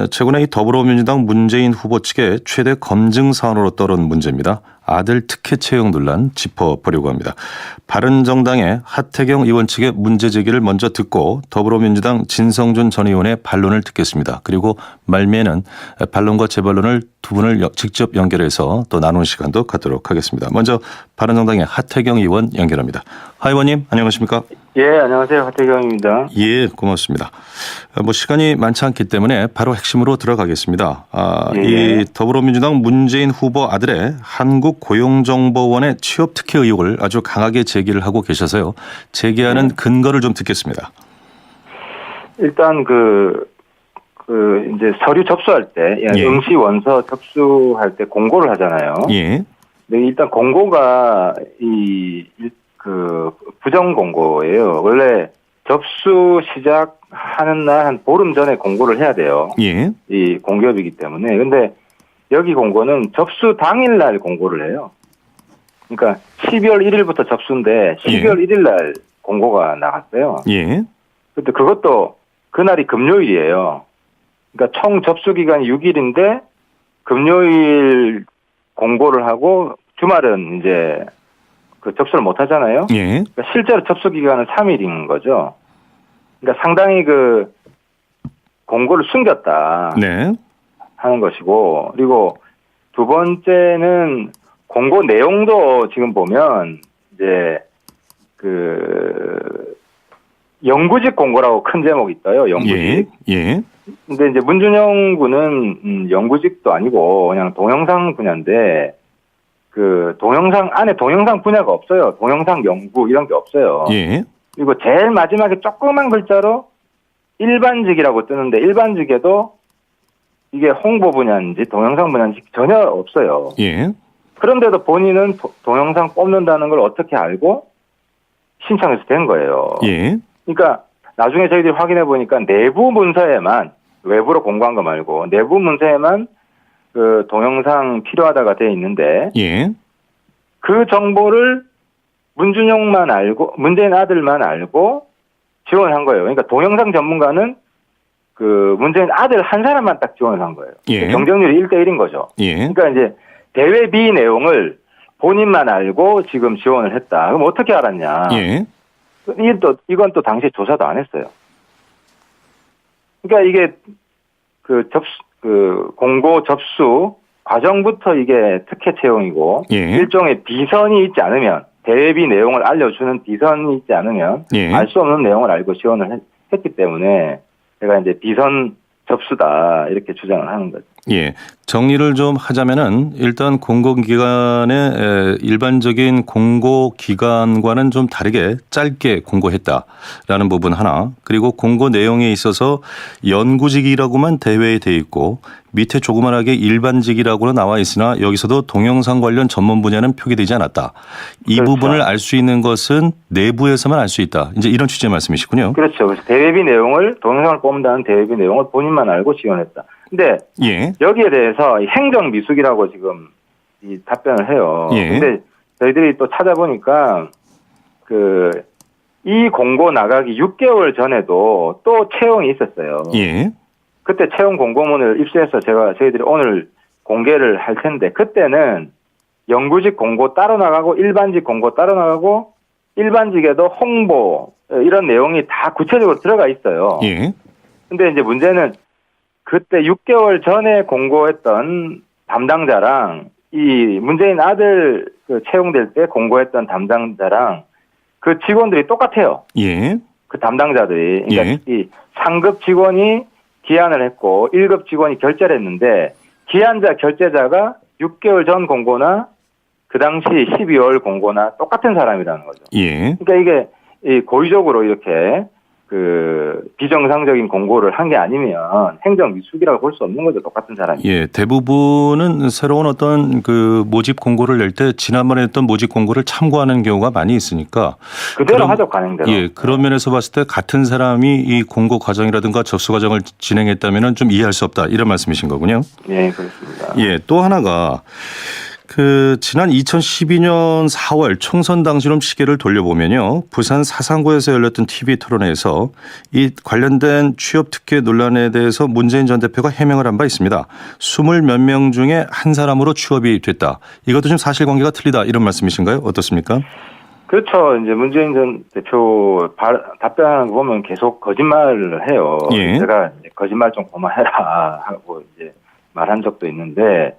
최근에 이 더불어민주당 문재인 후보 측의 최대 검증 사안으로 떠오른 문제입니다. 아들 특혜 채용 논란 짚어보려고 합니다. 바른정당의 하태경 의원 측의 문제 제기를 먼저 듣고 더불어민주당 진성준 전 의원의 반론을 듣겠습니다. 그리고 말미에는 반론과 재반론을 두 분을 직접 연결해서 또 나누는 시간도 갖도록 하겠습니다. 먼저 바른정당의 하태경 의원 연결합니다. 하 의원님 안녕하십니까? 예, 안녕하세요. 하태경입니다. 예, 고맙습니다. 시간이 많지 않기 때문에 바로 핵심으로 들어가겠습니다. 예. 이 더불어민주당 문재인 후보 아들의 한국고용정보원의 취업 특혜 의혹을 아주 강하게 제기를 하고 계셔서요. 제기하는 근거를 좀 듣겠습니다. 일단 이제 서류 접수할 때, 예. 응시 원서 접수할 때 공고를 하잖아요. 예. 근데 일단 공고가 부정 공고예요. 원래 접수 시작하는 날 한 보름 전에 공고를 해야 돼요. 예. 이 공기업이기 때문에. 근데 여기 공고는 접수 당일 날 공고를 해요. 그러니까 12월 1일부터 접수인데 12월 1일 날 공고가 나갔어요. 예. 근데 그것도 그날이 금요일이에요. 그러니까 총 접수 기간이 6일인데 금요일 공고를 하고 주말은 이제 접수를 못 하잖아요. 예. 그러니까 실제로 접수 기간은 3일인 거죠. 그러니까 상당히 공고를 숨겼다. 네. 하는 것이고, 그리고 두 번째는 공고 내용도 지금 보면 이제 영구직 공고라고 큰 제목이 있어요. 영구직. 예. 근데 이제 문준영 군은 영구직도 아니고 그냥 동영상 분야인데 동영상 안에 동영상 분야가 없어요. 동영상 연구 이런 게 없어요. 예. 그리고 제일 마지막에 조그만 글자로 일반직이라고 뜨는데 일반직에도 이게 홍보 분야인지 동영상 분야인지 전혀 없어요. 예. 그런데도 본인은 동영상 뽑는다는 걸 어떻게 알고 신청해서 된 거예요. 예. 그러니까 나중에 저희들이 확인해 보니까 내부 문서에만 외부로 공고한 거 말고 내부 문서에만 동영상 필요하다가 돼 있는데 예. 그 정보를 문준영만 알고 문재인 아들만 알고 지원한 거예요. 그러니까 동영상 전문가는 문재인 아들 한 사람만 딱 지원을 한 거예요. 예. 경쟁률이 1대1인 거죠. 예. 그러니까 이제 대외비 내용을 본인만 알고 지금 지원을 했다. 그럼 어떻게 알았냐? 예. 이건 또 당시에 조사도 안 했어요. 그러니까 이게 공고 접수 과정부터 이게 특혜 채용이고 예. 일종의 비선이 있지 않으면 대외비 내용을 알려주는 비선이 있지 않으면 예. 알 수 없는 내용을 알고 지원을 했기 때문에 제가 이제 비선 접수다 이렇게 주장을 하는 거죠. 예. 정리를 좀 하자면은 일단 공공기관의 일반적인 공고기관과는 좀 다르게 짧게 공고했다라는 부분 하나, 그리고 공고 내용에 있어서 연구직이라고만 대외에 돼 있고 밑에 조그만하게 일반직이라고는 나와 있으나 여기서도 동영상 관련 전문 분야는 표기되지 않았다. 이 그렇죠. 부분을 알 수 있는 것은 내부에서만 알 수 있다. 이제 이런 취지의 말씀이시군요. 그렇죠. 그래서 대외비 내용을 동영상을 뽑는다는 대외비 내용을 본인만 알고 지원했다. 근데 예. 여기에 대해서 행정 미숙이라고 지금 이 답변을 해요. 예. 근데 저희들이 또 찾아보니까 이 공고 나가기 6개월 전에도 또 채용이 있었어요. 예. 그때 채용 공고문을 입수해서 저희들이 오늘 공개를 할 텐데 그때는 영구직 공고 따로 나가고 일반직 공고 따로 나가고 일반직에도 홍보 이런 내용이 다 구체적으로 들어가 있어요. 예. 근데 이제 문제는 그때 6개월 전에 공고했던 담당자랑 이 문재인 아들 채용될 때 공고했던 담당자랑 그 직원들이 똑같아요. 예. 그 담당자들이. 그러니까 예. 이 상급 직원이 기한을 했고 1급 직원이 결제를 했는데 기한자 결제자가 6개월 전 공고나 그 당시 12월 공고나 똑같은 사람이라는 거죠. 예. 그러니까 이게 고의적으로 이렇게 비정상적인 공고를 한 게 아니면 행정 미숙이라고 볼 수 없는 거죠. 똑같은 사람이. 예, 대부분은 새로운 어떤 모집 공고를 낼 때 지난번에 했던 모집 공고를 참고하는 경우가 많이 있으니까 그대로 하죠, 관행대로. 예, 그런 면에서 봤을 때 같은 사람이 이 공고 과정이라든가 접수 과정을 진행했다면은 좀 이해할 수 없다 이런 말씀이신 거군요. 네, 그렇습니다. 예, 또 하나가 지난 2012년 4월 총선 당시로 시계를 돌려보면요. 부산 사상구에서 열렸던 TV 토론회에서 이 관련된 취업 특혜 논란에 대해서 문재인 전 대표가 해명을 한 바 있습니다. 20 몇 명 중에 한 사람으로 취업이 됐다. 이것도 좀 사실관계가 틀리다 이런 말씀이신가요? 어떻습니까? 그렇죠. 이제 문재인 전 대표 답변하는 거 보면 계속 거짓말을 해요. 예. 제가 이제 거짓말 좀 그만해라 하고 이제 말한 적도 있는데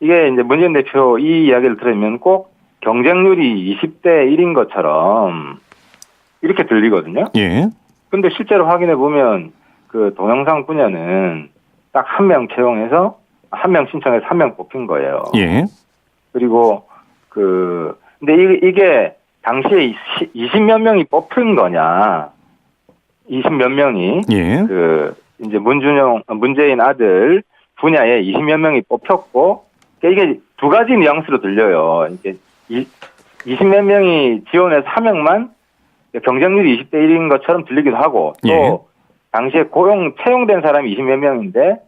이게 이제 문재인 대표 이 이야기를 들으면 꼭 경쟁률이 20대 1인 것처럼 이렇게 들리거든요. 예. 근데 실제로 확인해 보면 그 동영상 분야는 딱 한 명 채용해서 한 명 신청해서 한 명 뽑힌 거예요. 예. 그리고 근데 이게 당시에 20몇 명이 뽑힌 거냐, 20몇 명이, 예. 이제 문재인 아들 분야에 20몇 명이 뽑혔고, 이게 두 가지 뉘앙스로 들려요. 이게 20몇 명이 지원해서 한 명만 경쟁률이 20대 1인 것처럼 들리기도 하고, 또, 예. 당시에 채용된 사람이 20몇 명인데,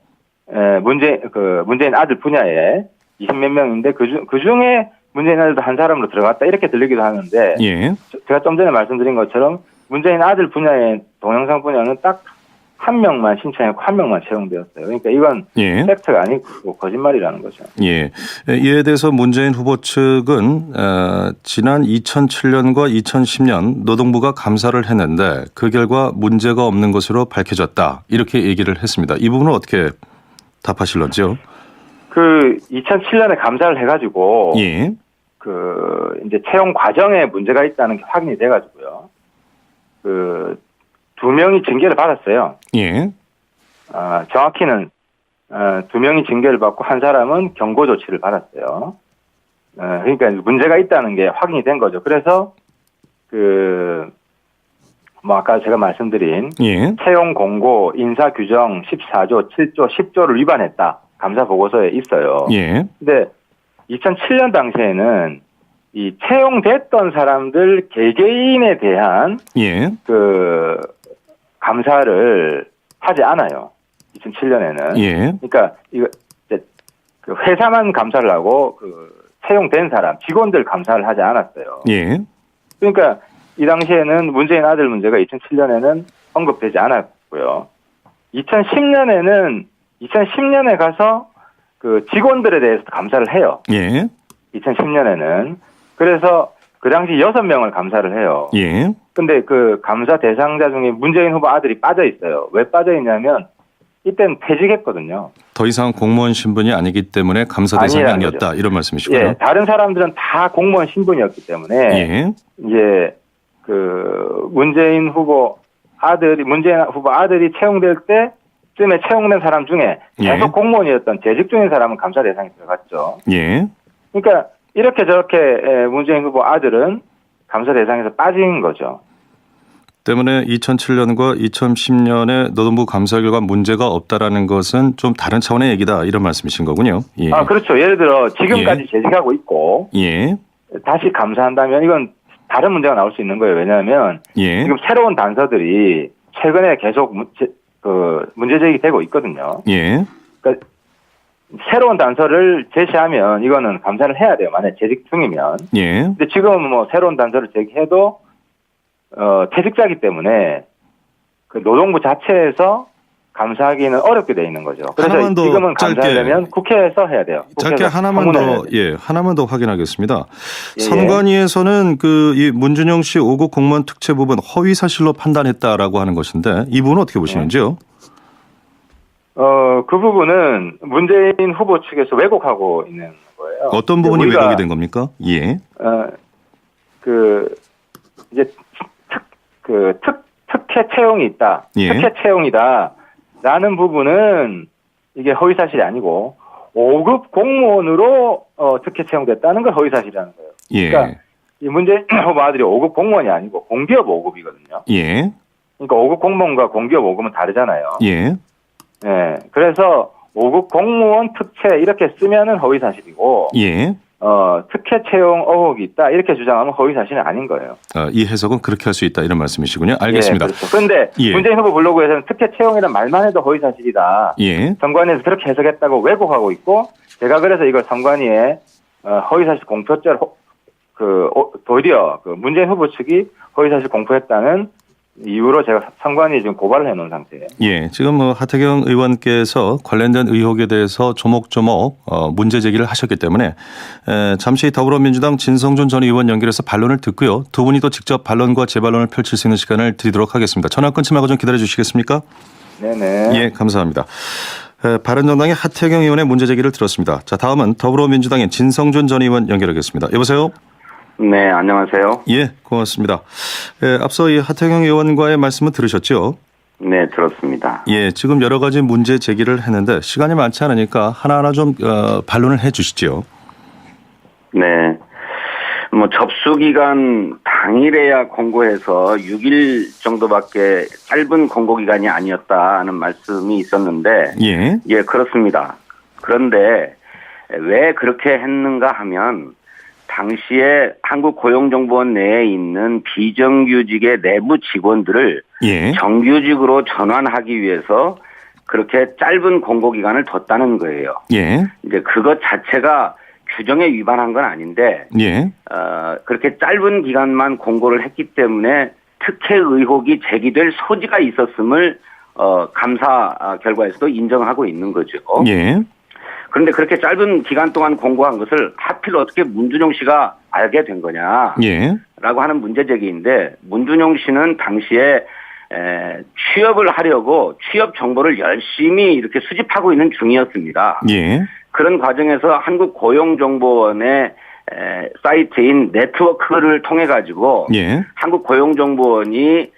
문재인 아들 분야에 20몇 명인데, 그 중에 문재인 아들도 한 사람으로 들어갔다 이렇게 들리기도 하는데 예. 제가 좀 전에 말씀드린 것처럼 문재인 아들 분야의 동영상 분야는 딱 한 명만 신청했고 한 명만 채용되었어요. 그러니까 이건 예. 팩트가 아니고 거짓말이라는 거죠. 예. 이에 대해서 문재인 후보 측은 지난 2007년과 2010년 노동부가 감사를 했는데 그 결과 문제가 없는 것으로 밝혀졌다. 이렇게 얘기를 했습니다. 이 부분은 어떻게 답하실런지요? 2007년에 감사를 해가지고 예. 이제 채용 과정에 문제가 있다는 게 확인이 돼가지고요. 2명이 징계를 받았어요. 예. 정확히는 2명이 징계를 받고 한 사람은 경고 조치를 받았어요. 그러니까 문제가 있다는 게 확인이 된 거죠. 그래서 아까 제가 말씀드린 예. 채용 공고 인사 규정 14조, 7조, 10조를 위반했다. 감사 보고서에 있어요. 예. 근데 2007년 당시에는 이 채용됐던 사람들 개개인에 대한 예. 감사를 하지 않아요. 2007년에는. 예. 그러니까 이거 이제 회사만 감사를 하고 채용된 사람, 직원들 감사를 하지 않았어요. 예. 그러니까 이 당시에는 문재인 아들 문제가 2007년에는 언급되지 않았고요. 2010년에 가서 직원들에 대해서 감사를 해요. 예. 2010년에는. 그래서 그 당시 6명을 감사를 해요. 예. 근데 감사 대상자 중에 문재인 후보 아들이 빠져 있어요. 왜 빠져 있냐면 이때는 퇴직했거든요. 더 이상 공무원 신분이 아니기 때문에 감사 대상이 아니라는 아니었다. 거죠. 이런 말씀이시고요. 예, 다른 사람들은 다 공무원 신분이었기 때문에 예. 이제 문재인 후보 아들이 채용될 때쯤에 채용된 사람 중에 계속 예. 공무원이었던 재직 중인 사람은 감사 대상에 들어갔죠. 예. 그러니까 이렇게 저렇게 문재인 후보 아들은 감사 대상에서 빠진 거죠. 때문에 2007년과 2010년에 노동부 감사 결과 문제가 없다라는 것은 좀 다른 차원의 얘기다 이런 말씀이신 거군요. 예. 그렇죠. 예를 들어 지금까지 재직하고 있고 예. 다시 감사한다면 이건 다른 문제가 나올 수 있는 거예요. 왜냐하면 예. 지금 새로운 단서들이 최근에 계속 문제 제기되고 있거든요. 예. 그러니까 새로운 단서를 제시하면 이거는 감사를 해야 돼요. 만약 재직 중이면. 예. 근데 지금은 새로운 단서를 제기해도 퇴직자이기 때문에 노동부 자체에서 감사하기는 어렵게 돼 있는 거죠. 그래서 하나만 더 지금은 짧게. 감사하려면 국회에서 해야 돼요. 짧게 국회에서 하나만 청문회를 해야 더, 돼요. 하나만 더 확인하겠습니다. 예. 선관위에서는 이 문준영 씨 5급 공무원 특채 부분 허위 사실로 판단했다라고 하는 것인데 이 부분은 어떻게 보시는지요? 그 부분은 문재인 후보 측에서 왜곡하고 있는 거예요. 어떤 부분이 우리가 왜곡이 된 겁니까? 예. 이제 특혜 채용이 있다. 예. 특혜 채용이다라는 부분은 이게 허위 사실이 아니고 5급 공무원으로 특혜 채용됐다는 건 허위 사실이라는 거예요. 예. 그러니까 이 문재인 후보 아들이 5급 공무원이 아니고 공기업 5급이거든요. 예. 그러니까 5급 공무원과 공기업 5급은 다르잖아요. 예. 네, 그래서 5급 공무원 특채 이렇게 쓰면은 허위 사실이고, 예. 특혜 채용 의혹이 있다 이렇게 주장하면 허위 사실은 아닌 거예요. 이 해석은 그렇게 할 수 있다 이런 말씀이시군요. 알겠습니다. 예, 그렇죠. 그런데 예. 문재인 후보 블로그에서는 특혜 채용이란 말만 해도 허위 사실이다. 예. 선관위에서 그렇게 해석했다고 왜곡하고 있고, 제가 그래서 이걸 선관위에 허위사실 공표죄를 도리어 그 문재인 후보 측이 허위사실 공표했다는 이유로 제가 상관이 지금 고발을 해놓은 상태예요. 예, 지금 하태경 의원께서 관련된 의혹에 대해서 조목조목 문제 제기를 하셨기 때문에 잠시 더불어민주당 진성준 전 의원 연결해서 반론을 듣고요. 두 분이 또 직접 반론과 재반론을 펼칠 수 있는 시간을 드리도록 하겠습니다. 전화 끊지 말고 좀 기다려 주시겠습니까? 네네. 예, 감사합니다. 바른정당의 하태경 의원의 문제 제기를 들었습니다. 자, 다음은 더불어민주당의 진성준 전 의원 연결하겠습니다. 여보세요? 네, 안녕하세요. 예, 고맙습니다. 앞서 이 하태경 의원과의 말씀을 들으셨죠? 네, 들었습니다. 예, 지금 여러 가지 문제 제기를 했는데 시간이 많지 않으니까 하나하나 좀 반론을 해 주시죠. 네. 접수 기간 당일에야 공고해서 6일 정도밖에 짧은 공고 기간이 아니었다는 말씀이 있었는데 예, 그렇습니다. 그런데 왜 그렇게 했는가 하면 당시에 한국고용정보원 내에 있는 비정규직의 내부 직원들을 예, 정규직으로 전환하기 위해서 그렇게 짧은 공고 기간을 뒀다는 거예요. 예, 이제 그것 자체가 규정에 위반한 건 아닌데, 예, 그렇게 짧은 기간만 공고를 했기 때문에 특혜 의혹이 제기될 소지가 있었음을 감사 결과에서도 인정하고 있는 거죠. 예, 그런데 그렇게 짧은 기간 동안 공고한 것을 하필 어떻게 문준용 씨가 알게 된 거냐? 예, 라고 하는 문제 제기인데, 문준용 씨는 당시에 취업을 하려고 취업 정보를 열심히 이렇게 수집하고 있는 중이었습니다. 예, 그런 과정에서 한국고용정보원의 사이트인 네트워크를 통해 가지고 예, 한국고용정보원이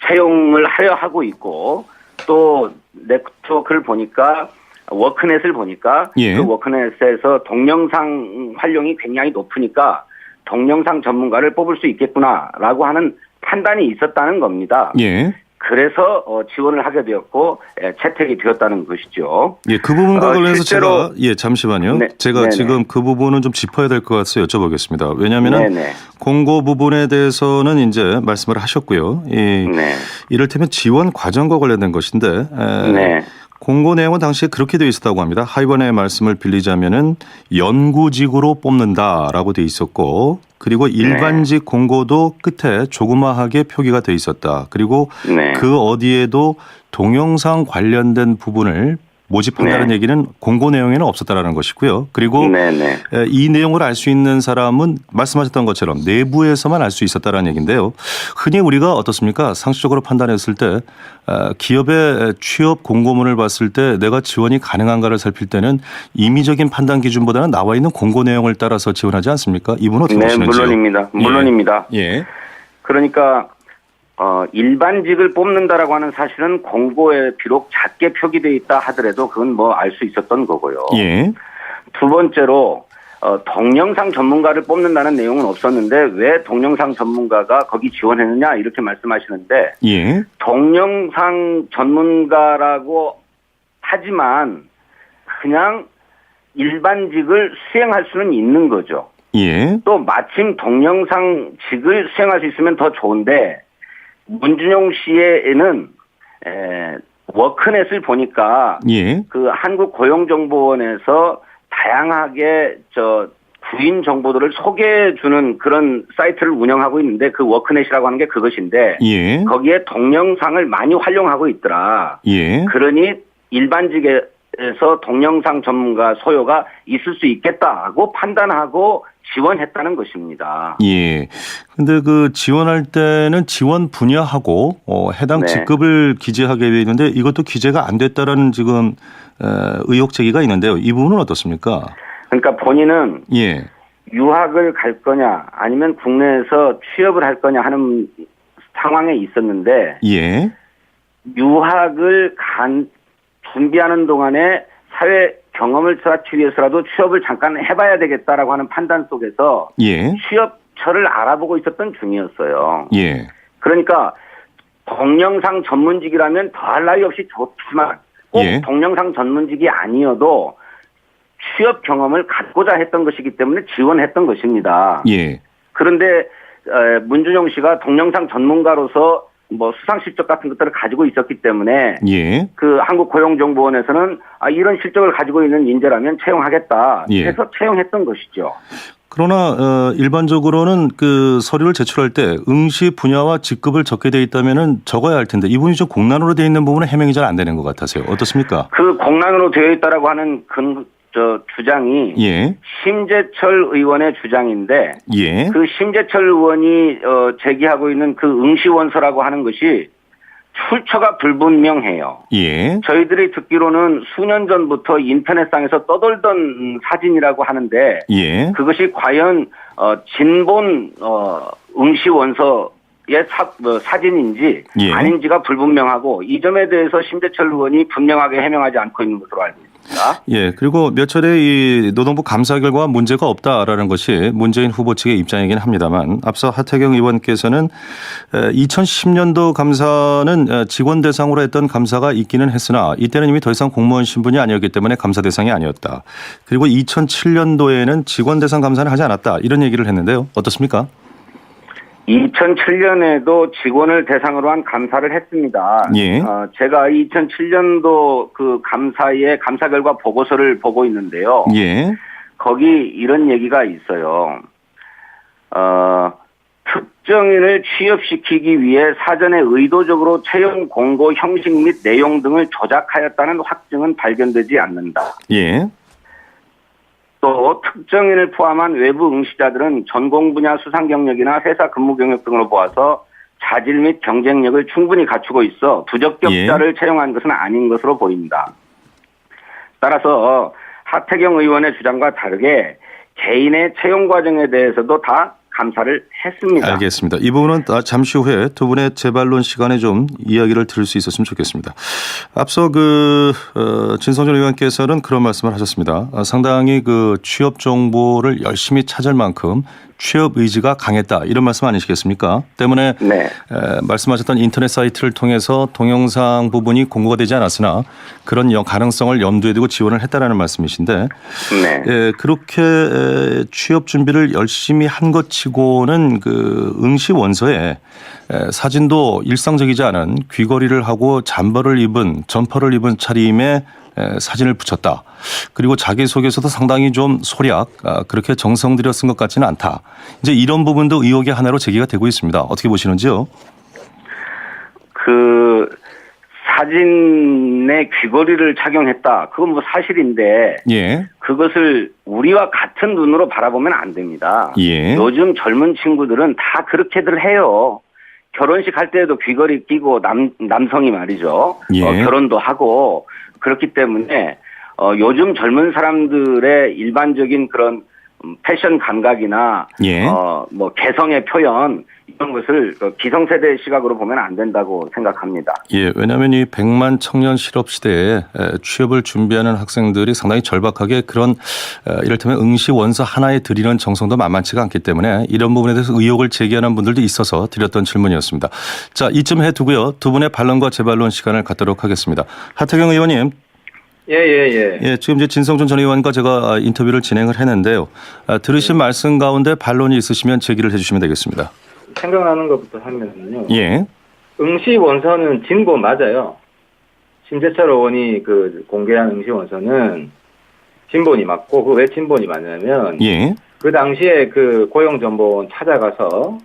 채용을 하려 하고 있고, 또 네트워크를 보니까 워크넷을 보니까 예. 그 워크넷에서 동영상 활용이 굉장히 높으니까 동영상 전문가를 뽑을 수 있겠구나라고 하는 판단이 있었다는 겁니다. 예. 그래서 지원을 하게 되었고 채택이 되었다는 것이죠. 예, 그 부분과 관련해서 실제로 제가 잠시만요. 네, 제가 네네. 지금 그 부분은 좀 짚어야 될 것 같아서 여쭤보겠습니다. 왜냐하면은 네네. 공고 부분에 대해서는 이제 말씀을 하셨고요. 네. 이를테면 지원 과정과 관련된 것인데 네. 공고 내용은 당시에 그렇게 되어 있었다고 합니다. 하이번의 말씀을 빌리자면은 연구직으로 뽑는다라고 되어 있었고, 그리고 일반직 공고도 끝에 조그마하게 표기가 되어 있었다. 그리고 네. 그 어디에도 동영상 관련된 부분을 모집한다는 네. 얘기는 공고 내용에는 없었다라는 것이고요. 그리고 네네. 이 내용을 알 수 있는 사람은 말씀하셨던 것처럼 내부에서만 알 수 있었다라는 얘기인데요. 흔히 우리가 어떻습니까? 상식적으로 판단했을 때 기업의 취업 공고문을 봤을 때 내가 지원이 가능한가를 살필 때는 임의적인 판단 기준보다는 나와 있는 공고 내용을 따라서 지원하지 않습니까? 이분은 어떻게 네, 보시는지요? 물론입니다. 물론입니다. 예. 그러니까 일반직을 뽑는다라고 하는 사실은 공고에 비록 작게 표기되어 있다 하더라도 그건 뭐 알 수 있었던 거고요. 예. 두 번째로 동영상 전문가를 뽑는다는 내용은 없었는데 왜 동영상 전문가가 거기 지원했느냐 이렇게 말씀하시는데 예. 동영상 전문가라고 하지만 그냥 일반직을 수행할 수는 있는 거죠. 예. 또 마침 동영상직을 수행할 수 있으면 더 좋은데 문준용 씨에는 워크넷을 보니까 예. 그 한국고용정보원에서 다양하게 구인 정보들을 소개해 주는 그런 사이트를 운영하고 있는데 그 워크넷이라고 하는 게 그것인데 예. 거기에 동영상을 많이 활용하고 있더라. 예. 그러니 일반직에서 동영상 전문가 소요가 있을 수 있겠다고 판단하고 지원했다는 것입니다. 예. 근데 그 지원할 때는 지원 분야하고 해당 네. 직급을 기재하게 되어 있는데 이것도 기재가 안 됐다라는 지금 의혹 제기가 있는데요. 이 부분은 어떻습니까? 그러니까 본인은 예. 유학을 갈 거냐 아니면 국내에서 취업을 할 거냐 하는 상황에 있었는데 예. 유학을 준비하는 동안에 사회 경험을 쌓기 위해서라도 취업을 잠깐 해봐야 되겠다라고 하는 판단 속에서 예. 취업처를 알아보고 있었던 중이었어요. 예. 그러니까 동영상 전문직이라면 더할 나위 없이 좋지만 꼭 예. 동영상 전문직이 아니어도 취업 경험을 갖고자 했던 것이기 때문에 지원했던 것입니다. 예. 그런데 문준용 씨가 동영상 전문가로서 뭐 수상 실적 같은 것들을 가지고 있었기 때문에 예. 그 한국고용정보원에서는 이런 실적을 가지고 있는 인재라면 채용하겠다 예. 해서 채용했던 것이죠. 그러나 일반적으로는 그 서류를 제출할 때 응시 분야와 직급을 적게 돼 있다면은 적어야 할 텐데 이분이 좀 공란으로 돼 있는 부분은 해명이 잘 안 되는 것 같아서요. 어떻습니까? 그 공란으로 되어 있다라고 하는 주장이 예. 심재철 의원의 주장인데 예. 그 심재철 의원이 제기하고 있는 그 응시원서라고 하는 것이 출처가 불분명해요. 예. 저희들이 듣기로는 수년 전부터 인터넷상에서 떠돌던 사진이라고 하는데 예. 그것이 과연 진본 응시원서의 사진인지 예. 아닌지가 불분명하고 이 점에 대해서 심재철 의원이 분명하게 해명하지 않고 있는 것으로 알고 있습니다. 예. 그리고 몇 차례 이 노동부 감사 결과와 문제가 없다라는 것이 문재인 후보 측의 입장이긴 합니다만 앞서 하태경 의원께서는 2010년도 감사는 직원 대상으로 했던 감사가 있기는 했으나 이때는 이미 더 이상 공무원 신분이 아니었기 때문에 감사 대상이 아니었다. 그리고 2007년도에는 직원 대상 감사는 하지 않았다. 이런 얘기를 했는데요. 어떻습니까? 2007년에도 직원을 대상으로 한 감사를 했습니다. 예. 제가 2007년도 그 감사의 감사 결과 보고서를 보고 있는데요. 예. 거기 이런 얘기가 있어요. 특정인을 취업시키기 위해 사전에 의도적으로 채용 공고 형식 및 내용 등을 조작하였다는 확증은 발견되지 않는다. 예. 또 특정인을 포함한 외부 응시자들은 전공 분야 수상 경력이나 회사 근무 경력 등으로 보아서 자질 및 경쟁력을 충분히 갖추고 있어 부적격자를 채용한 것은 아닌 것으로 보인다. 따라서 하태경 의원의 주장과 다르게 개인의 채용 과정에 대해서도 다 감사를 했습니다. 알겠습니다. 이 부분은 잠시 후에 두 분의 재반론 시간에 좀 이야기를 들을 수 있었으면 좋겠습니다. 앞서 진성준 의원께서는 그런 말씀을 하셨습니다. 상당히 그 취업 정보를 열심히 찾을 만큼 취업 의지가 강했다 이런 말씀 아니시겠습니까? 때문에 네. 말씀하셨던 인터넷 사이트를 통해서 동영상 부분이 공고가 되지 않았으나 그런 가능성을 염두에 두고 지원을 했다라는 말씀이신데 네. 그렇게 취업 준비를 열심히 한 것 치고는 그 응시 원서에 사진도 일상적이지 않은 귀걸이를 하고 점퍼를 입은 차림에 사진을 붙였다. 그리고 자기소개서도 상당히 좀 소략 그렇게 정성 들여 쓴 것 같지는 않다. 이제 이런 부분도 의혹의 하나로 제기가 되고 있습니다. 어떻게 보시는지요? 그 사진에 귀걸이를 착용했다. 그건 뭐 사실인데 예. 그것을 우리와 같은 눈으로 바라보면 안 됩니다. 예. 요즘 젊은 친구들은 다 그렇게들 해요. 결혼식 할 때에도 귀걸이 끼고 남성이 말이죠. 예. 결혼도 하고 그렇기 때문에 요즘 젊은 사람들의 일반적인 그런 패션 감각이나 예. 뭐 개성의 표현 이런 것을 기성세대의 시각으로 보면 안 된다고 생각합니다. 예, 왜냐하면 이 100만 청년 실업 시대에 취업을 준비하는 학생들이 상당히 절박하게 그런 이를테면 응시 원서 하나에 들이는 정성도 만만치가 않기 때문에 이런 부분에 대해서 의혹을 제기하는 분들도 있어서 드렸던 질문이었습니다. 자, 이쯤 해두고요. 두 분의 반론과 재반론 시간을 갖도록 하겠습니다. 하태경 의원님. 예, 지금 이제 진성준 전 의원과 제가 인터뷰를 진행을 했는데요. 들으신 말씀 가운데 반론이 있으시면 제기를 해주시면 되겠습니다. 생각나는 것부터 하면은요. 예. 응시 원서는 진보 맞아요. 심재철 의원이 그 공개한 응시 원서는 진본이 맞고 그 왜 진본이 맞냐면 예. 그 당시에 그 고용정보원 찾아가서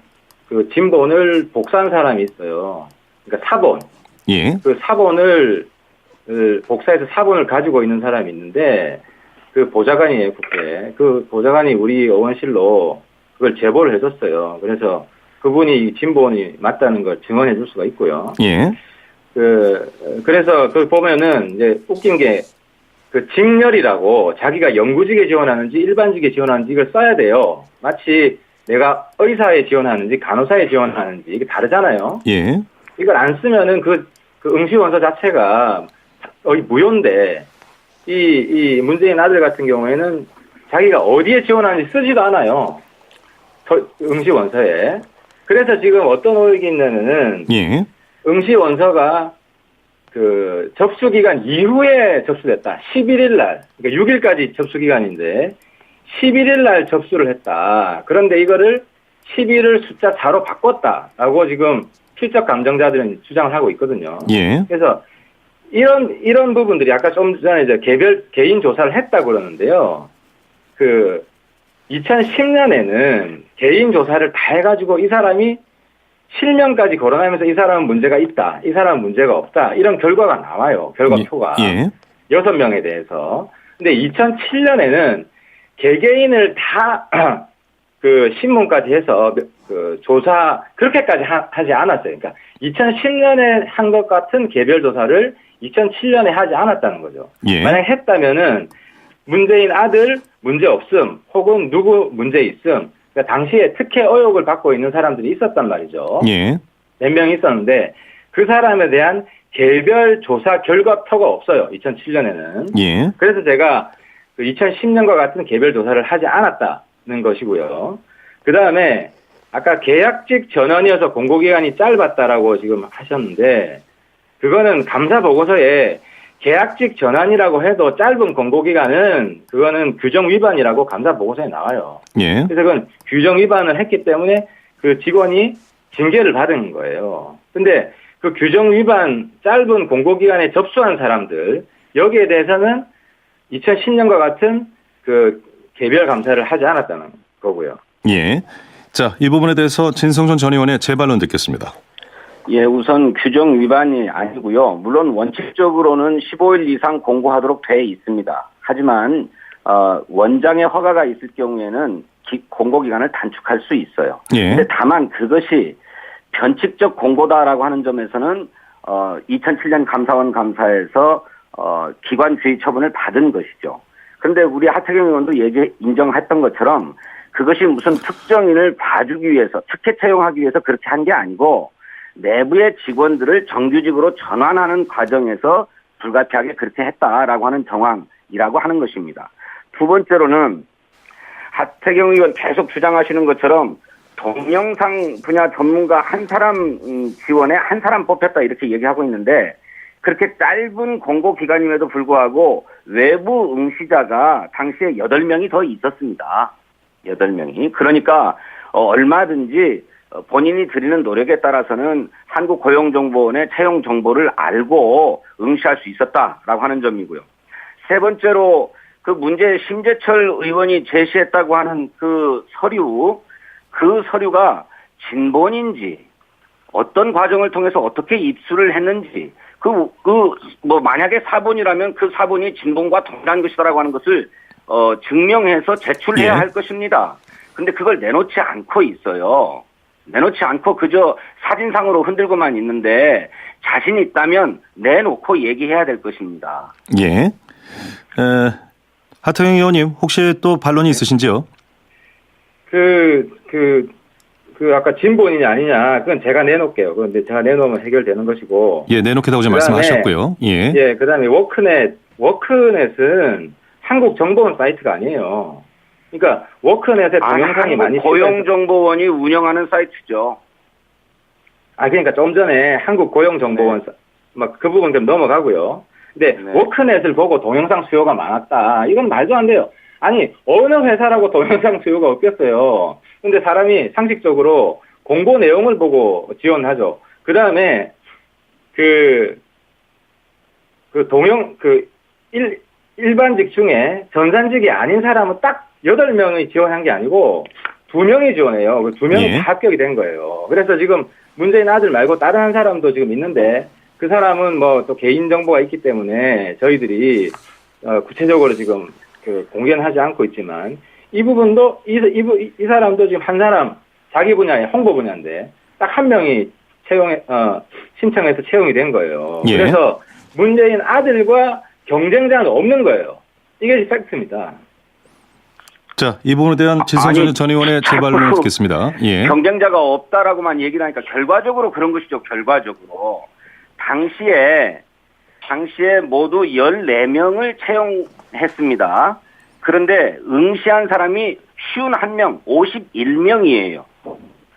그 진본을 복사한 사람이 있어요. 그러니까 사본. 예. 그 사본을 복사해서 사본을 가지고 있는 사람이 있는데 그 보좌관이에요, 국회. 그 보좌관이 우리 의원실로 그걸 제보를 해줬어요. 그래서 그분이 진본이 맞다는 걸 증언해 줄 수가 있고요. 예. 그래서 그 보면은 이제 웃긴 게 그 직렬이라고 자기가 연구직에 지원하는지 일반직에 지원하는지 이걸 써야 돼요. 마치 내가 의사에 지원하는지 간호사에 지원하는지 이게 다르잖아요. 예. 이걸 안 쓰면은 그 응시원서 자체가 무효인데 이 문재인 아들 같은 경우에는 자기가 어디에 지원하는지 쓰지도 않아요. 응시원서에. 그래서 지금 어떤 오역이 있냐면은 예. 응시원서가 그 접수기간 이후에 접수됐다. 11일 날. 그러니까 6일까지 접수기간인데 11일 날 접수를 했다. 그런데 이거를 11을 숫자 4로 바꿨다라고 지금 실적 감정자들은 주장을 하고 있거든요. 예. 그래서 이런 부분들이 아까 좀 전에 이제 개인 조사를 했다고 그러는데요. 2010년에는 개인 조사를 다 해가지고 이 사람이 실명까지 거론하면서 이 사람은 문제가 있다, 이 사람은 문제가 없다, 이런 결과가 나와요. 결과표가. 예. 6명에 대해서. 근데 2007년에는 개개인을 다 신문까지 해서 조사 그렇게까지 하지 않았어요. 그러니까 2010년에 한 것 같은 개별 조사를 2007년에 하지 않았다는 거죠. 예. 만약 했다면은 문재인 아들 문제 없음 혹은 누구 문제 있음. 그러니까 당시에 특혜 의혹을 받고 있는 사람들이 있었단 말이죠. 예. 몇 명 있었는데 그 사람에 대한 개별 조사 결과표가 없어요. 2007년에는. 예. 그래서 제가 2010년과 같은 개별 조사를 하지 않았다는 것이고요. 그 다음에 아까 계약직 전원이어서 공고기간이 짧았다라고 지금 하셨는데 그거는 감사 보고서에 계약직 전환이라고 해도 짧은 공고기간은 그거는 규정 위반이라고 감사 보고서에 나와요. 예. 그래서 그건 규정 위반을 했기 때문에 그 직원이 징계를 받은 거예요. 근데 그 규정 위반 짧은 공고기간에 접수한 사람들 여기에 대해서는 2010년과 같은 그 개별 감사를 하지 않았다는 거고요. 예. 자, 이 부분에 대해서 진성준 전 의원의 재반론 듣겠습니다. 예, 우선 규정 위반이 아니고요. 물론 원칙적으로는 15일 이상 공고하도록 돼 있습니다. 하지만 원장의 허가가 있을 경우에는 공고 기간을 단축할 수 있어요. 예. 근데 다만 그것이 변칙적 공고다라고 하는 점에서는 2007년 감사원 감사에서 기관 주의 처분을 받은 것이죠. 그런데 우리 하태경 의원도 인정했던 것처럼 그것이 무슨 특정인을 봐주기 위해서 특혜 채용하기 위해서 그렇게 한 게 아니고 내부의 직원들을 정규직으로 전환하는 과정에서 불가피하게 그렇게 했다라고 하는 정황이라고 하는 것입니다. 두 번째로는 하태경 의원 계속 주장하시는 것처럼 동영상 분야 전문가 한 사람 지원에 한 사람 뽑혔다 이렇게 얘기하고 있는데 그렇게 짧은 공고 기간임에도 불구하고 외부 응시자가 당시에 8명이 더 있었습니다. 8명이. 그러니까 얼마든지 본인이 드리는 노력에 따라서는 한국고용정보원의 채용 정보를 알고 응시할 수 있었다라고 하는 점이고요. 세 번째로 그 문제 심재철 의원이 제시했다고 하는 그 서류가 진본인지 어떤 과정을 통해서 어떻게 입수를 했는지 만약에 사본이라면 그 사본이 진본과 동일한 것이다라고 하는 것을 증명해서 제출해야 할 것입니다. 근데 그걸 내놓지 않고 있어요. 내놓지 않고 그저 사진상으로 흔들고만 있는데 자신 있다면 내놓고 얘기해야 될 것입니다. 예. 하태경 의원님 혹시 또 반론이 있으신지요? 아까 진본이냐 아니냐 그건 제가 내놓을게요. 그런데 제가 내놓으면 해결되는 것이고. 예, 내놓겠다고 좀 말씀하셨고요. 예. 예, 그다음에 워크넷은 한국정보원 사이트가 아니에요. 그러니까 워크넷에 동영상이 많이 고용정보원이 운영하는 사이트죠. 그러니까 좀 전에 한국고용정보원 막 그 부분 좀 넘어가고요. 근데 워크넷을 보고 동영상 수요가 많았다. 이건 말도 안 돼요. 아니 어느 회사라고 동영상 수요가 없겠어요. 근데 사람이 상식적으로 공고 내용을 보고 지원하죠. 그다음에 일반직 중에 전산직이 아닌 사람은 딱 8명이 지원한 게 아니고 2명이 지원해요. 그 2명이 다 합격이 된 거예요. 그래서 지금 문재인 아들 말고 다른 한 사람도 지금 있는데 그 사람은 또 개인정보가 있기 때문에 저희들이 구체적으로 지금 공개는 하지 않고 있지만 이 부분도 이 사람도 지금 한 사람 자기 분야의 홍보 분야인데 딱 한 명이 신청해서 채용이 된 거예요. 예. 그래서 문재인 아들과 경쟁자는 없는 거예요. 이게 팩트입니다. 자, 이 부분에 대한 진성준 전 의원의 재반론을 듣겠습니다. 예. 경쟁자가 없다라고만 얘기를 하니까 결과적으로 그런 것이죠. 결과적으로. 당시에 모두 14명을 채용했습니다. 그런데 응시한 사람이 51명, 51명이에요.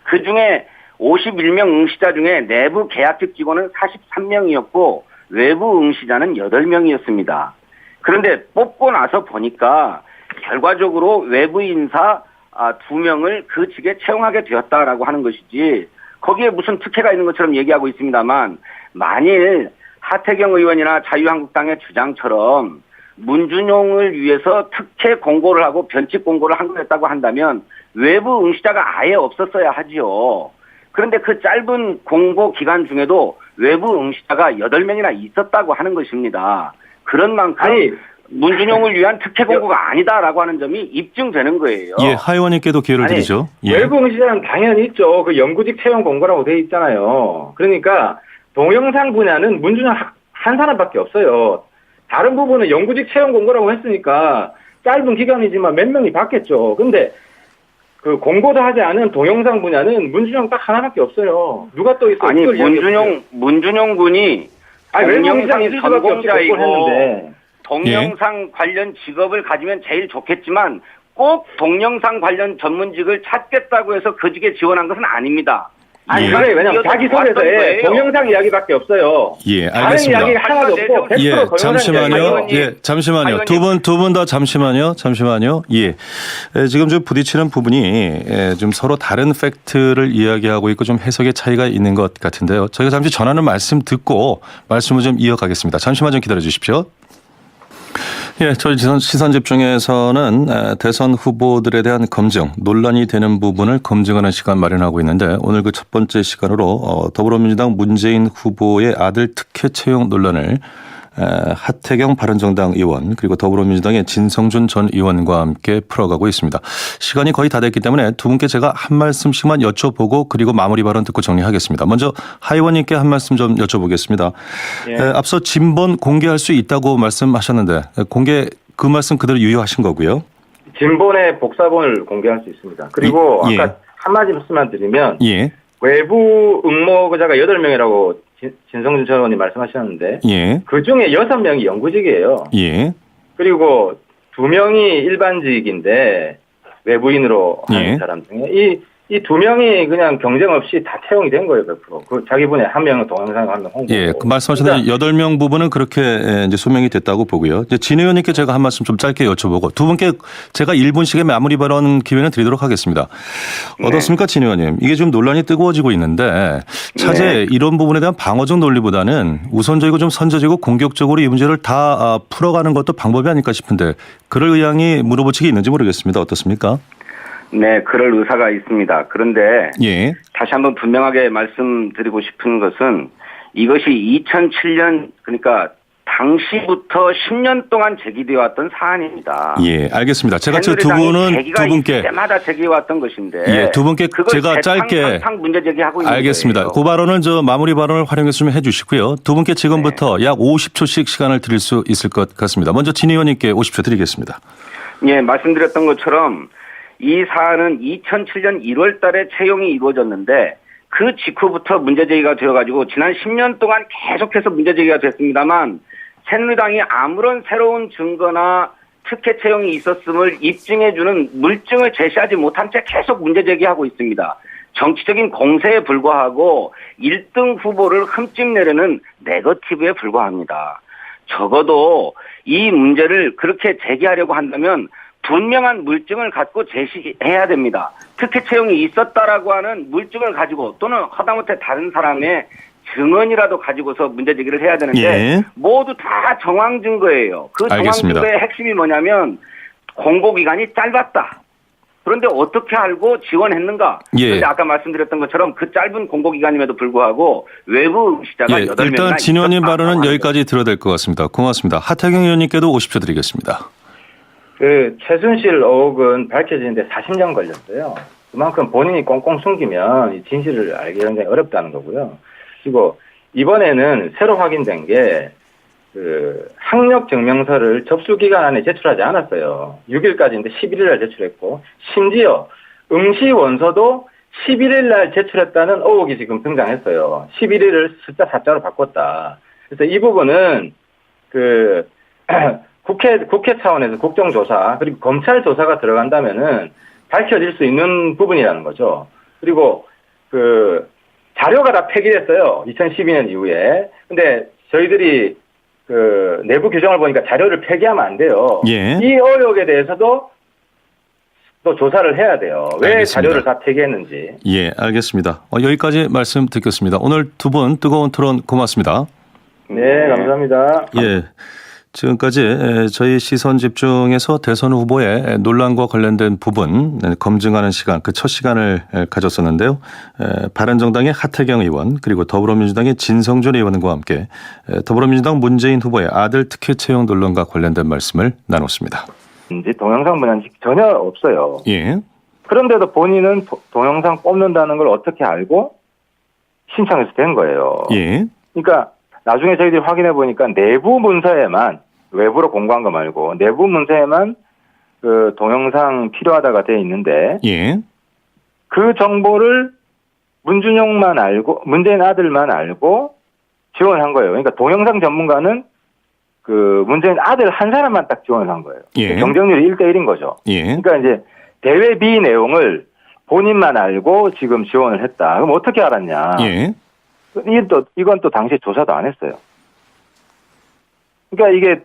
그중에 51명 응시자 중에 내부 계약직 직원은 43명이었고 외부 응시자는 8명이었습니다. 그런데 뽑고 나서 보니까 결과적으로 외부 인사 2명을 그 직에 채용하게 되었다라고 하는 것이지 거기에 무슨 특혜가 있는 것처럼 얘기하고 있습니다만 만일 하태경 의원이나 자유한국당의 주장처럼 문준용을 위해서 특혜 공고를 하고 변칙 공고를 한 거였다고 한다면 외부 응시자가 아예 없었어야 하지요. 그런데 그 짧은 공고 기간 중에도 외부 응시자가 8명이나 있었다고 하는 것입니다. 그런 만큼 문준용을 위한 특혜 공고가 아니다라고 하는 점이 입증되는 거예요. 예, 하 의원님께도 기회를 드리죠. 예. 외부 응시자는 당연히 있죠. 그 영구직 채용 공고라고 돼 있잖아요. 그러니까 동영상 분야는 문준용 한 사람밖에 없어요. 다른 부분은 영구직 채용 공고라고 했으니까 짧은 기간이지만 몇 명이 받겠죠. 근데 그 공고도 하지 않은 동영상 분야는 문준용 딱 하나밖에 없어요. 누가 또 있어요? 아니 문준용 군이 동영상의 전공자이고 동영상 관련 직업을 가지면 제일 좋겠지만 꼭 동영상 관련 전문직을 찾겠다고 해서 그 직에 지원한 것은 아닙니다. 아니, 그래, 왜냐면 자기소개서에 동영상 이야기밖에 없어요. 예, 알겠습니다. 다른 이야기 하나도 없고, 100% 예, 동영상 잠시만요. 이야기. 예, 잠시만요. 두 분 다 잠시만요. 예. 지금 좀 부딪히는 부분이 좀 서로 다른 팩트를 이야기하고 있고 좀 해석의 차이가 있는 것 같은데요. 저희가 잠시 전하는 말씀 듣고 말씀을 좀 이어가겠습니다. 잠시만 좀 기다려 주십시오. 예, 저희 시선 집중에서는 대선 후보들에 대한 검증, 논란이 되는 부분을 검증하는 시간 마련하고 있는데 오늘 그 첫 번째 시간으로 더불어민주당 문재인 후보의 아들 특혜 채용 논란을 하태경 바른정당 의원 그리고 더불어민주당의 진성준 전 의원과 함께 풀어가고 있습니다. 시간이 거의 다 됐기 때문에 두 분께 제가 한 말씀씩만 여쭤보고 그리고 마무리 발언 듣고 정리하겠습니다. 먼저 하 의원님께 한 말씀 좀 여쭤보겠습니다. 예. 앞서 진본 공개할 수 있다고 말씀하셨는데 공개 그 말씀 그대로 유효하신 거고요. 진본의 복사본을 공개할 수 있습니다. 그리고 예. 아까 한마디 말씀만 드리면 예. 외부 응모자가 8명이라고 진성준 전 의원이 말씀하셨는데 예. 그중에 6명이 영구직이에요. 예. 그리고 2명이 일반직인데 외부인으로 하는 예. 사람 중에 이 2명이 그냥 경쟁 없이 다 채용이 된 거예요. 100%. 그 자기 분에 한 명은 동영상, 한 명 홍보. 예, 그 말씀하신 대로 8명 부분은 그렇게 이제 소명이 됐다고 보고요. 이제 진 의원님께 제가 한 말씀 좀 짧게 여쭤보고 두 분께 제가 1분씩의 마무리 발언 기회는 드리도록 하겠습니다. 네. 어떻습니까, 진 의원님? 이게 좀 논란이 뜨거워지고 있는데 차제 네. 이런 부분에 대한 방어적 논리보다는 우선적이고 좀 선제적이고 공격적으로 이 문제를 다 풀어가는 것도 방법이 아닐까 싶은데 그럴 의향이 물어보치기 있는지 모르겠습니다. 어떻습니까? 네, 그럴 의사가 있습니다. 그런데 예. 다시 한번 분명하게 말씀드리고 싶은 것은 이것이 2007년 그러니까 당시부터 10년 동안 제기되어 왔던 사안입니다. 예, 알겠습니다. 제가 두 분께 때마다 제기해왔던 것인데 예, 두 분께 제가 짧게 항상 문제 제기하고 있는 알겠습니다. 거예요. 그 발언은 마무리 발언을 활용해서 좀 해주시고요. 두 분께 지금부터 약 50초씩 시간을 드릴 수 있을 것 같습니다. 먼저 진 의원님께 50초 드리겠습니다. 예, 말씀드렸던 것처럼 이 사안은 2007년 1월 달에 채용이 이루어졌는데 그 직후부터 문제제기가 되어가지고 지난 10년 동안 계속해서 문제제기가 됐습니다만 새누리당이 아무런 새로운 증거나 특혜 채용이 있었음을 입증해주는 물증을 제시하지 못한 채 계속 문제제기하고 있습니다. 정치적인 공세에 불과하고 1등 후보를 흠집내려는 네거티브에 불과합니다. 적어도 이 문제를 그렇게 제기하려고 한다면 분명한 물증을 갖고 제시해야 됩니다. 특혜 채용이 있었다라고 하는 물증을 가지고 또는 하다못해 다른 사람의 증언이라도 가지고서 문제 제기를 해야 되는데 예. 모두 다 정황 증거예요. 그 정황 알겠습니다. 증거의 핵심이 뭐냐면 공고 기간이 짧았다. 그런데 어떻게 알고 지원했는가? 예. 그런데 아까 말씀드렸던 것처럼 그 짧은 공고 기간임에도 불구하고 외부 응시자가 예, 8명이나 일단 진 의원님 있었다라고 발언은 하는 여기까지 들어야 될 것 같습니다. 고맙습니다. 하태경 의원님께도 50초 드리겠습니다. 그 최순실 의혹은 밝혀지는데 40년 걸렸어요. 그만큼 본인이 꽁꽁 숨기면 이 진실을 알기 굉장히 어렵다는 거고요. 그리고 이번에는 새로 확인된 게 그 학력 증명서를 접수 기간 안에 제출하지 않았어요. 6일까지인데 11일 날 제출했고 심지어 응시 원서도 11일 날 제출했다는 의혹이 지금 등장했어요. 11일을 숫자 4자로 바꿨다. 그래서 이 부분은 그 국회 차원에서 국정조사 그리고 검찰 조사가 들어간다면은 밝혀질 수 있는 부분이라는 거죠. 그리고 그 자료가 다 폐기됐어요. 2012년 이후에. 근데 저희들이 그 내부 규정을 보니까 자료를 폐기하면 안 돼요. 예. 이 의혹에 대해서도 또 조사를 해야 돼요. 왜 알겠습니다. 자료를 다 폐기했는지. 예, 알겠습니다. 여기까지 말씀 듣겠습니다. 오늘 두 분 뜨거운 토론 고맙습니다. 네, 감사합니다. 예. 지금까지 저희 시선 집중에서 대선 후보의 논란과 관련된 부분 검증하는 시간, 그 첫 시간을 가졌었는데요. 바른정당의 하태경 의원 그리고 더불어민주당의 진성준 의원과 함께 더불어민주당 문재인 후보의 아들 특혜 채용 논란과 관련된 말씀을 나눴습니다. 이제 동영상 분야는 전혀 없어요. 예. 그런데도 본인은 동영상 뽑는다는 걸 어떻게 알고 신청해서 된 거예요. 예. 그러니까 나중에 저희들이 확인해 보니까 내부 문서에만 외부로 공고한 거 말고 내부 문서에만 그 동영상 필요하다가 돼 있는데 예. 그 정보를 문준용만 알고 문재인 아들만 알고 지원한 거예요. 그러니까 동영상 전문가는 그 문재인 아들 한 사람만 딱 지원을 한 거예요. 예. 경쟁률이 1대1인 거죠. 예. 그러니까 이제 대외비 내용을 본인만 알고 지금 지원을 했다. 그럼 어떻게 알았냐? 예. 이건 또 당시에 조사도 안 했어요. 그러니까 이게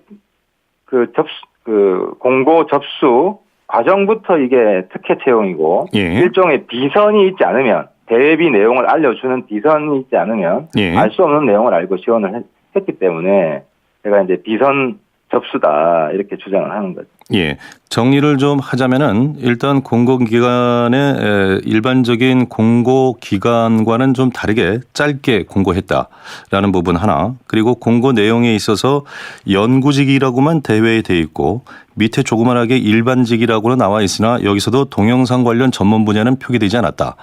공고 접수 과정부터 이게 특혜 채용이고 예. 일종의 비선이 있지 않으면 대외비 내용을 알려주는 비선이 있지 않으면 예. 알 수 없는 내용을 알고 지원을 했기 때문에 제가 이제 비선 접수다 이렇게 주장을 하는 거죠. 예. 정리를 좀 하자면은 일단 공공기관의 일반적인 공고기관과는 좀 다르게 짧게 공고했다라는 부분 하나, 그리고 공고 내용에 있어서 연구직이라고만 대외에 돼 있고 밑에 조그만하게 일반직이라고는 나와 있으나 여기서도 동영상 관련 전문 분야는 표기되지 않았다.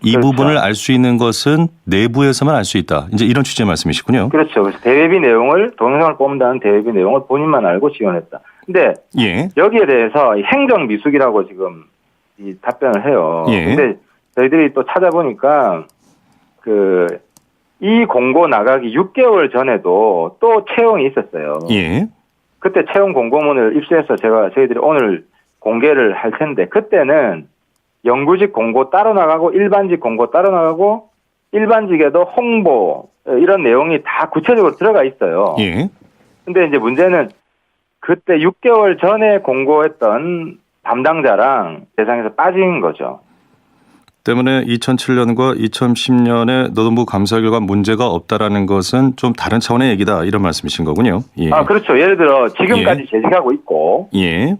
이 그렇죠. 부분을 알 수 있는 것은 내부에서만 알 수 있다. 이제 이런 취지의 말씀이시군요. 그렇죠. 그래서 대외비 내용을 동영상을 뽑는다는 대외비 내용을 본인만 알고 지원했다. 근데 예. 여기에 대해서 행정 미숙이라고 지금 이 답변을 해요. 예. 근데 저희들이 또 찾아보니까 이 공고 나가기 6개월 전에도 또 채용이 있었어요. 예. 그때 채용 공고문을 입수해서 저희들이 오늘 공개를 할 텐데 그때는 영구직 공고 따로 나가고 일반직 공고 따로 나가고 일반직에도 홍보 이런 내용이 다 구체적으로 들어가 있어요. 예. 근데 이제 문제는 그때 6개월 전에 공고했던 담당자랑 대상에서 빠진 거죠. 때문에 2007년과 2010년에 노동부 감사 결과 문제가 없다라는 것은 좀 다른 차원의 얘기다 이런 말씀이신 거군요. 예. 아, 그렇죠. 예를 들어 지금까지 재직하고 있고 예.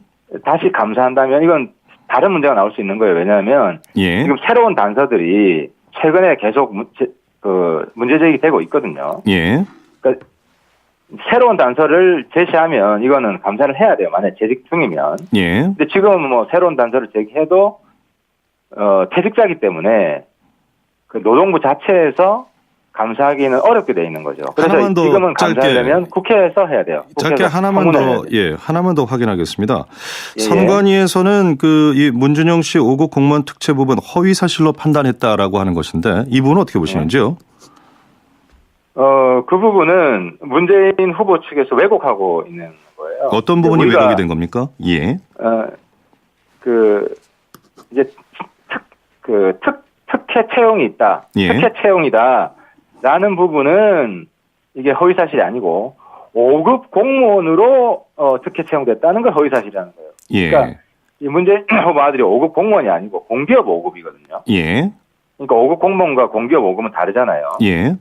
다시 감사한다면 이건 다른 문제가 나올 수 있는 거예요. 왜냐하면 예. 지금 새로운 단서들이 최근에 계속 문제 제기되고 있거든요. 예. 그러니까 새로운 단서를 제시하면 이거는 감사를 해야 돼요. 만약 재직 중이면. 예. 근데 지금은 뭐 새로운 단서를 제기해도 퇴직자이기 때문에 그 노동부 자체에서 감사하기는 어렵게 돼 있는 거죠. 그래서 하나만 더 지금은 짧게. 감사하려면 국회에서 해야 돼요. 짧게 국회에서 하나만 청문회를 더, 해야 돼요. 하나만 더 확인하겠습니다. 예. 선관위에서는 이 문준용 씨 5급 공무원 특채 부분 허위 사실로 판단했다라고 하는 것인데 이 부분은 어떻게 보시는지요? 그 부분은 문재인 후보 측에서 왜곡하고 있는 거예요. 어떤 부분이 우리가, 왜곡이 된 겁니까? 예. 이제 특혜 채용이 있다. 예. 특혜 채용이다라는 부분은 이게 허위 사실이 아니고 5급 공무원으로 특혜 채용됐다는 걸 허위 사실이라는 거예요. 예. 그러니까 이 문재인 후보 아들이 5급 공무원이 아니고 공기업 5급이거든요. 예. 그러니까 5급 공무원과 공기업 5급은 다르잖아요. 예.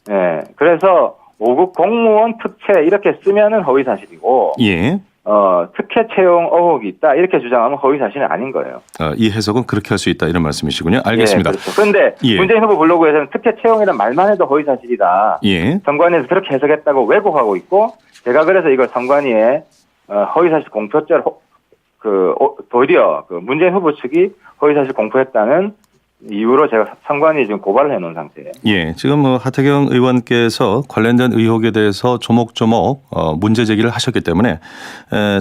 예. 그래서 5급 공무원 특채 이렇게 쓰면은 허위 사실이고 예. 특혜 채용 의혹이 있다 이렇게 주장하면 허위 사실은 아닌 거예요. 이 해석은 그렇게 할 수 있다 이런 말씀이시군요. 알겠습니다. 예, 그렇죠. 그런데 예. 문재인 후보 블로그에서는 특혜 채용이란 말만 해도 허위 사실이다. 예. 선관위에서 그렇게 해석했다고 왜곡하고 있고 제가 그래서 이걸 선관위에 허위 사실 공표죄를 도리어 문재인 후보 측이 허위 사실 공표했다는 이유로 제가 선관위에 지금 고발을 해놓은 상태예요. 예, 지금 하태경 의원께서 관련된 의혹에 대해서 조목조목 문제 제기를 하셨기 때문에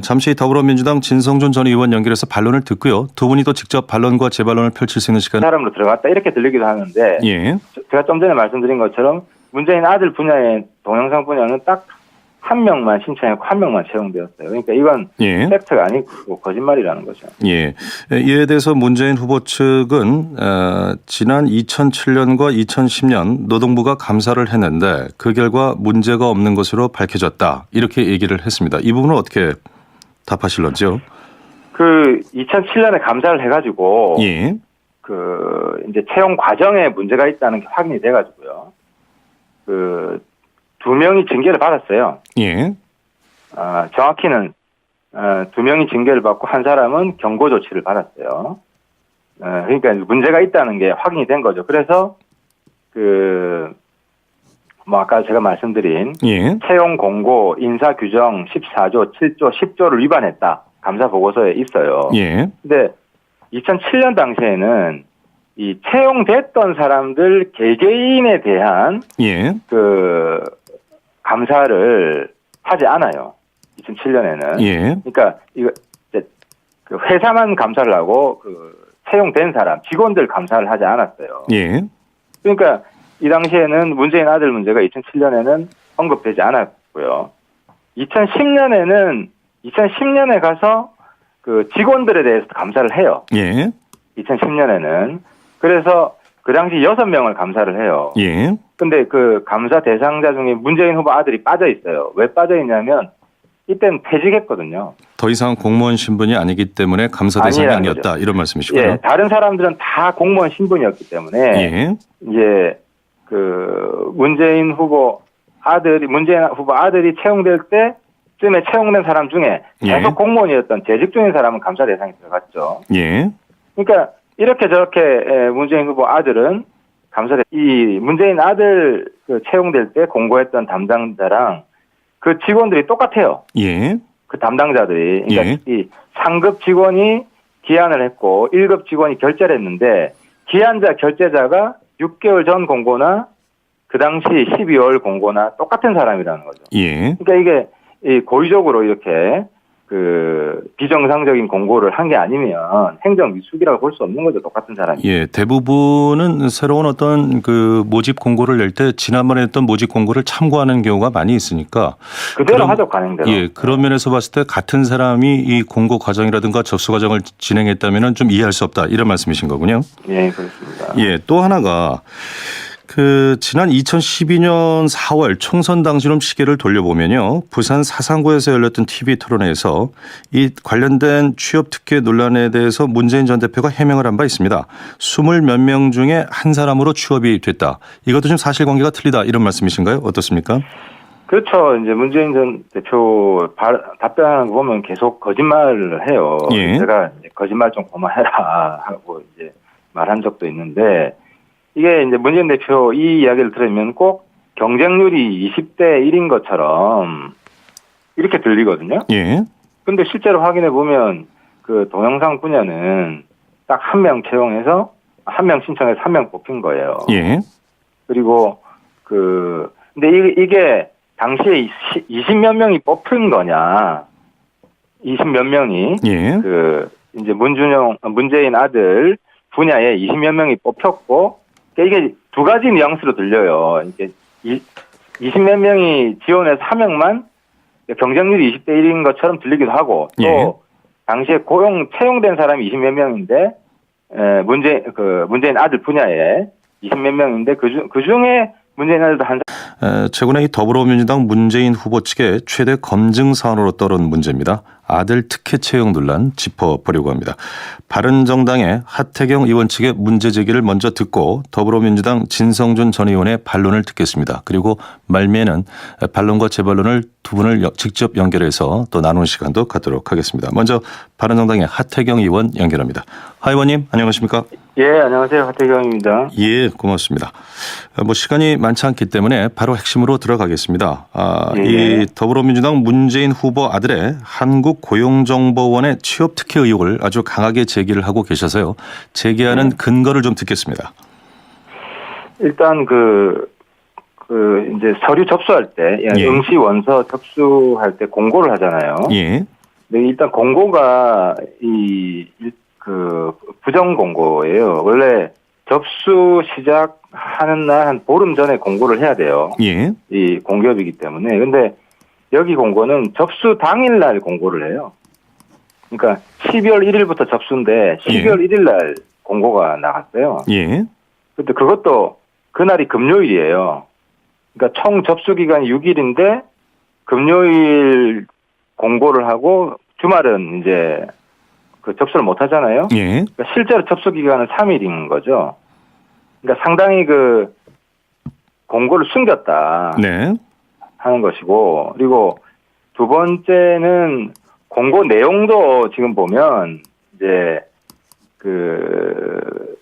잠시 더불어민주당 진성준 전 의원 연결해서 반론을 듣고요. 두 분이 또 직접 반론과 재반론을 펼칠 수 있는 시간. 사람으로 들어갔다 이렇게 들리기도 하는데 예, 제가 좀 전에 말씀드린 것처럼 문재인 아들 분야의 동영상 분야는 딱 한 명만 신청했고 한 명만 채용되었어요. 그러니까 이건 예. 팩트가 아니고 거짓말이라는 거죠. 예. 이에 대해서 문재인 후보 측은 지난 2007년과 2010년 노동부가 감사를 했는데 그 결과 문제가 없는 것으로 밝혀졌다. 이렇게 얘기를 했습니다. 이 부분은 어떻게 답하실런지요? 그 2007년에 감사를 해가지고 예. 그 이제 채용 과정에 문제가 있다는 게 확인이 돼가지고요. 그 2명이 징계를 받았어요. 예. 정확히는 2명이 징계를 받고 한 사람은 경고 조치를 받았어요. 그러니까 문제가 있다는 게 확인이 된 거죠. 그래서 아까 제가 말씀드린 예. 채용 공고 인사 규정 14조, 7조, 10조를 위반했다. 감사 보고서에 있어요. 예. 근데 2007년 당시에는 이 채용됐던 사람들 개개인에 대한 예. 그 감사를 하지 않아요. 2007년에는. 예. 그러니까 이거 이제 그 회사만 감사를 하고 그 채용된 사람, 직원들 감사를 하지 않았어요. 예. 그러니까 이 당시에는 문재인 아들 문제가 2007년에는 언급되지 않았고요. 2010년에 가서 그 직원들에 대해서 감사를 해요. 예. 2010년에는. 그래서 그 당시 6명을 감사를 해요. 예. 근데 그 감사 대상자 중에 문재인 후보 아들이 빠져 있어요. 왜 빠져 있냐면 이때는 퇴직했거든요. 더 이상 공무원 신분이 아니기 때문에 감사 대상이 아니라는 아니었다. 거죠. 이런 말씀이시고요. 예, 다른 사람들은 다 공무원 신분이었기 때문에 예. 이제 그 문재인 후보 아들이 채용될 때쯤에 채용된 사람 중에 계속 예. 공무원이었던 재직 중인 사람은 감사 대상에 들어갔죠. 예. 그러니까 이렇게 저렇게 문재인 후보 아들은 이 문재인 아들 그 채용될 때 공고했던 담당자랑 그 직원들이 똑같아요. 예. 그 담당자들이. 그러니까 예. 이 상급 직원이 기한을 했고 1급 직원이 결제를 했는데 기한자 결제자가 6개월 전 공고나 그 당시 12월 공고나 똑같은 사람이라는 거죠. 예. 그러니까 이게 고의적으로 이렇게 그 비정상적인 공고를 한 게 아니면 행정 미숙이라고 볼 수 없는 거죠. 똑같은 사람이. 예, 대부분은 새로운 어떤 그 모집 공고를 낼 때 지난번에 했던 모집 공고를 참고하는 경우가 많이 있으니까 그대로 하죠, 관행대로. 예, 그런 면에서 봤을 때 같은 사람이 이 공고 과정이라든가 접수 과정을 진행했다면은 좀 이해할 수 없다 이런 말씀이신 거군요. 예, 그렇습니다. 예, 또 하나가 그 지난 2012년 4월 총선 당시론 시계를 돌려보면요. 부산 사상구에서 열렸던 TV 토론회에서 이 관련된 취업 특혜 논란에 대해서 문재인 전 대표가 해명을 한 바 있습니다. 20몇 명 중에 한 사람으로 취업이 됐다. 이것도 좀 사실관계가 틀리다 이런 말씀이신가요? 어떻습니까? 그렇죠. 이제 문재인 전 대표 답변하는 거 보면 계속 거짓말을 해요. 예. 제가 거짓말 좀 그만해라 하고 이제 말한 적도 있는데 이게 이제 문재인 대표 이 이야기를 들으면 꼭 경쟁률이 20대 1인 것처럼 이렇게 들리거든요. 예. 근데 실제로 확인해 보면 그 동영상 분야는 딱 한 명 채용해서 한 명 신청해서 한 명 뽑힌 거예요. 예. 그리고 근데 이게 당시에 20몇 명이 뽑힌 거냐? 20몇 명이 예. 그 이제 문재인 아들 분야에 20몇 명이 뽑혔고 이게 두 가지 뉘앙스로 들려요. 이게 20몇 명이 지원해서 한 명만 경쟁률이 20대 1인 것처럼 들리기도 하고 또 예. 당시에 채용된 사람이 20몇 명인데 문재인 아들 분야에 20몇 명인데 그 중에 문재인 아들도 한 최근에 이 더불어민주당 문재인 후보 측의 최대 검증 사안으로 떠오른 문제입니다. 아들 특혜 채용 논란 짚어보려고 합니다. 바른정당의 하태경 의원 측의 문제 제기를 먼저 듣고 더불어민주당 진성준 전 의원의 반론을 듣겠습니다. 그리고 말미에는 반론과 재반론을 두 분을 직접 연결해서 또 나누는 시간도 갖도록 하겠습니다. 먼저 바른정당의 하태경 의원 연결합니다. 하 의원님 안녕하십니까? 예, 안녕하세요. 하태경입니다. 예, 고맙습니다. 시간이 많지 않기 때문에 바로 핵심으로 들어가겠습니다. 예. 이 더불어민주당 문재인 후보 아들의 한국고용정보원의 취업 특혜 의혹을 아주 강하게 제기를 하고 계셔서요. 제기하는 근거를 좀 듣겠습니다. 일단 이제 서류 접수할 때 예. 응시 원서 접수할 때 공고를 하잖아요. 예. 네, 일단 공고가 부정 공고예요. 원래 접수 시작하는 날 한 보름 전에 공고를 해야 돼요. 예. 이 공기업이기 때문에. 근데 여기 공고는 접수 당일 날 공고를 해요. 그러니까 12월 1일부터 접수인데 12월 1일 날 공고가 나갔어요. 예. 근데 그것도 그날이 금요일이에요. 그러니까 총 접수 기간이 6일인데 금요일 공고를 하고 주말은 이제 그 접수를 못 하잖아요. 예. 그러니까 실제로 접수 기간은 3일인 거죠. 그러니까 상당히 그 공고를 숨겼다 네. 하는 것이고, 그리고 두 번째는 공고 내용도 지금 보면 이제 그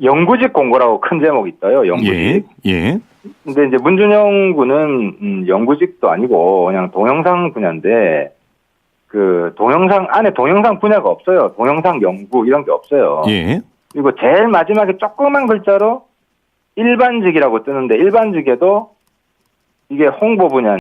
영구직 공고라고 큰 제목이 있어요. 영구직. 예. 예. 근데 이제 문준영 군은 영구직도 아니고 그냥 동영상 분야인데 그 동영상 안에 동영상 분야가 없어요. 동영상 연구 이런 게 없어요. 예. 그리고 제일 마지막에 조그만 글자로 일반직이라고 뜨는데 일반직에도 이게 홍보 분야